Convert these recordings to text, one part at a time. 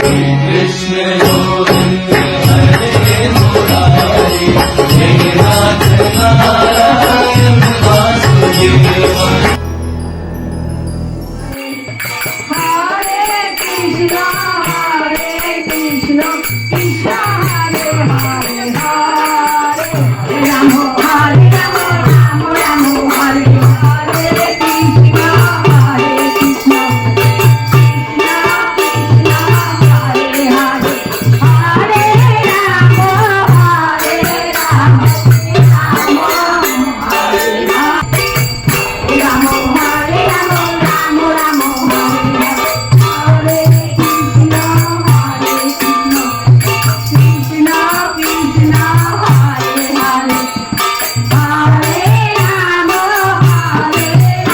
Krishna Govind हरे Murari हे नाथ Narayan Vasudeva. हरे Krishna Krishna Hare Hare Hare Ram हरे Ram Ram Ram Hare Hare Krishna हरे Krishna Krishna Krishna Hare Hare Hare Ram Ram Ram Hare Hare Ram हरे Ram Ram Ram Hare Hare Krishna Krishna Krishna Krishna Hare Hare Hare Ram Ram Ram Hare Hare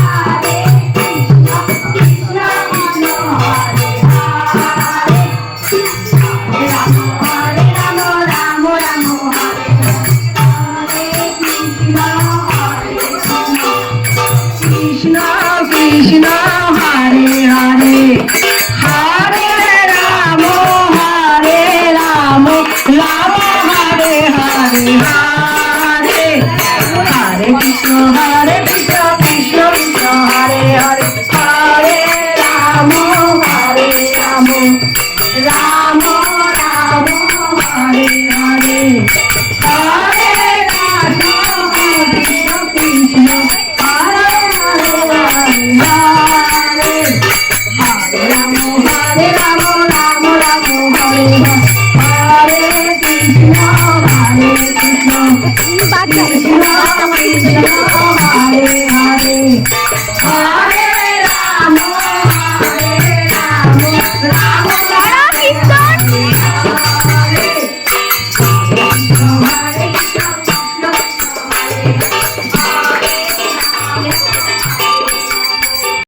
Hare Krishna Krishna Krishna Hare Hare Hare Ram Ram Ram Hare Hare Krishna